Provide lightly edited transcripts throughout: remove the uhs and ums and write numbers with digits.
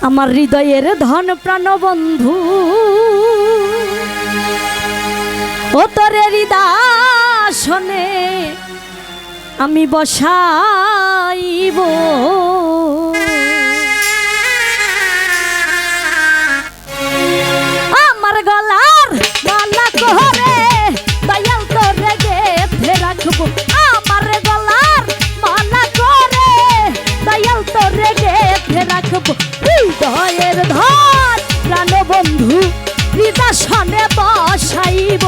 আমার হৃদয়ের ধন প্রাণ বন্ধু ও তোরে হৃদয়াসনে আমি বসাইব আমার গলার মালা করে দয়াল তোরে গেঁথে রাখবো আমার গলার মালা করে দয়াল তোরে গেঁথে রাখবো হৃদয়ের ধন প্রাণ বন্ধু হৃদয়াসনে বসাইব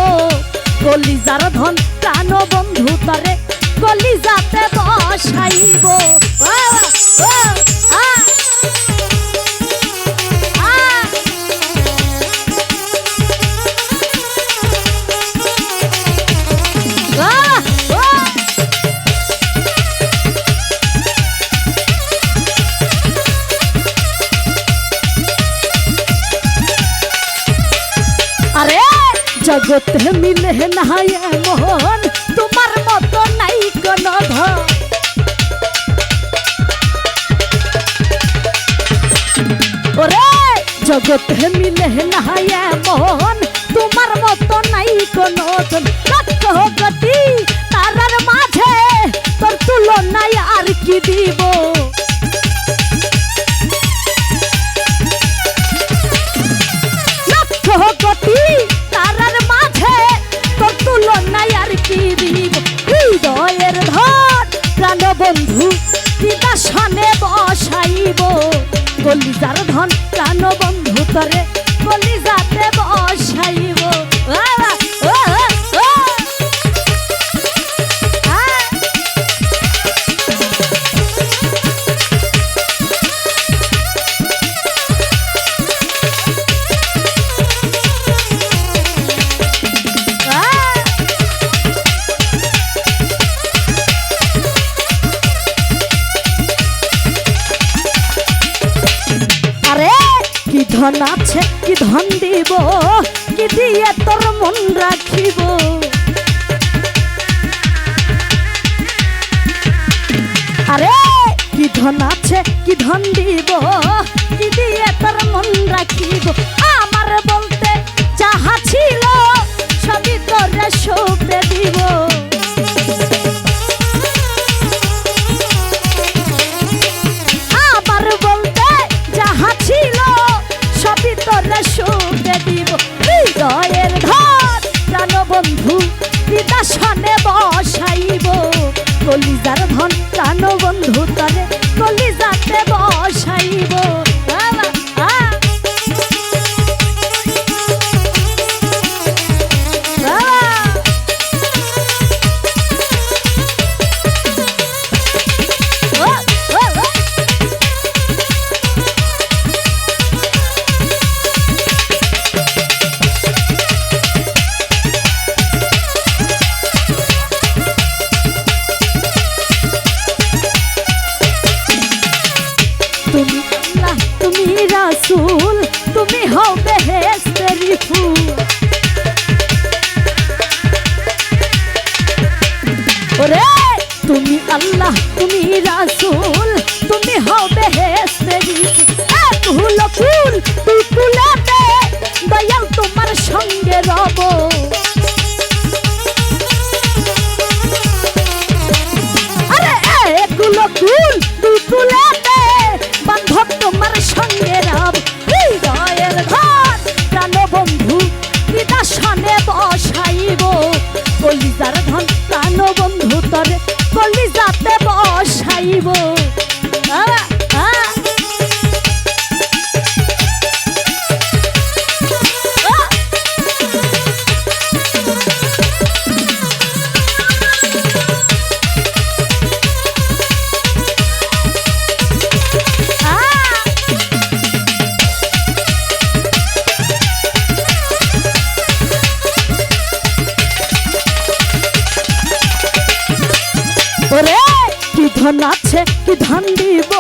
কলিজার ধন প্রাণ বন্ধু তরে কলিজাতে বসাইব জগতে মিলে না মোহন তোমার মতো নাই কোন ধন ওরে জগতে মিলে না মোহন তোমার মতো নাই কোন ধন লক্ষ গতি তারার মাঝে তোর তুলনায় আর কি দিব লক্ষ গতি তারার মাঝে তোর তুলনায় আর কি দিব হৃদয়ের ধন প্রাণ বন্ধু হৃদয়াসনে বসাইব কলিজার ধন প্রাণ বন্ধু তরে কলিজাতে বসাইব ধন আছে কি ধন দিব কি দিয়ে তোর মন রাখিব আরে কি ধন আছে কি ধন দিব কি দিয়ে তোর মন রাখিব আমার বলতে যাহা ছিল সবই তোরে সঁপে দিব আমার বলতে যাহা ছিল সবই তোরে সঁপে দিব হৃদয়ের ধন প্রাণ বন্ধু হৃদয়াসনে বসাইব কলিজার ধন প্রাণ বন্ধু তরে কলিজাতে বসাইব তুমি রাসূল তুমি হও বেহেশতের ফুল ওরে তুমি আল্লাহ তুমি রাসূল তুমি হও বেহেশতের ফুল ফুল তুই ফুলাতে দয়াল তোমার সঙ্গে রব আরে এগুলো ফুল তুই ফুলাতে বান্ধব তোমার সঙ্গে রব হৃদয়ের ধন প্রাণ বন্ধু হৃদয়াসনে বসাইব কলিজার ধন প্রাণ বন্ধু তরে কলিজাতে বসাইব কি ধন আছে কি ধন দিব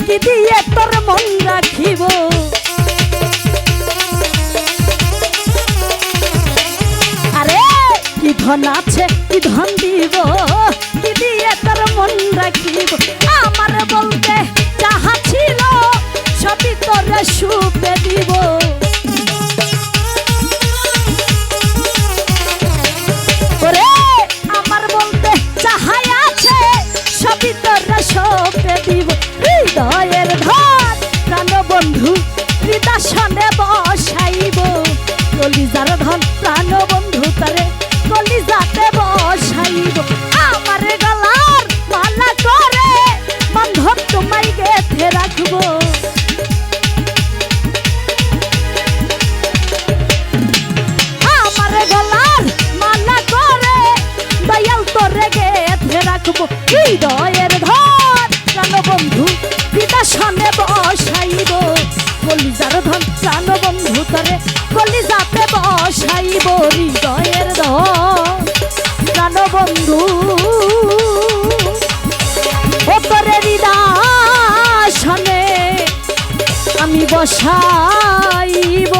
কি দিয়ে তোর মন রাখিব আরে কি ধন আছে কি ধন দিব কি দিয়ে তোর মন রাখিব আমার বলতে যাহা ছিল সবই তোর হৃদয়ের ধন প্রাণবন্ধু বিদাসনে বসাইব কলিজার ধন প্রাণবন্ধু তরে কলিজাতে বসাইব হৃদয়ের ধন প্রাণবন্ধু ও তোরে হৃদয় আমি বসাইব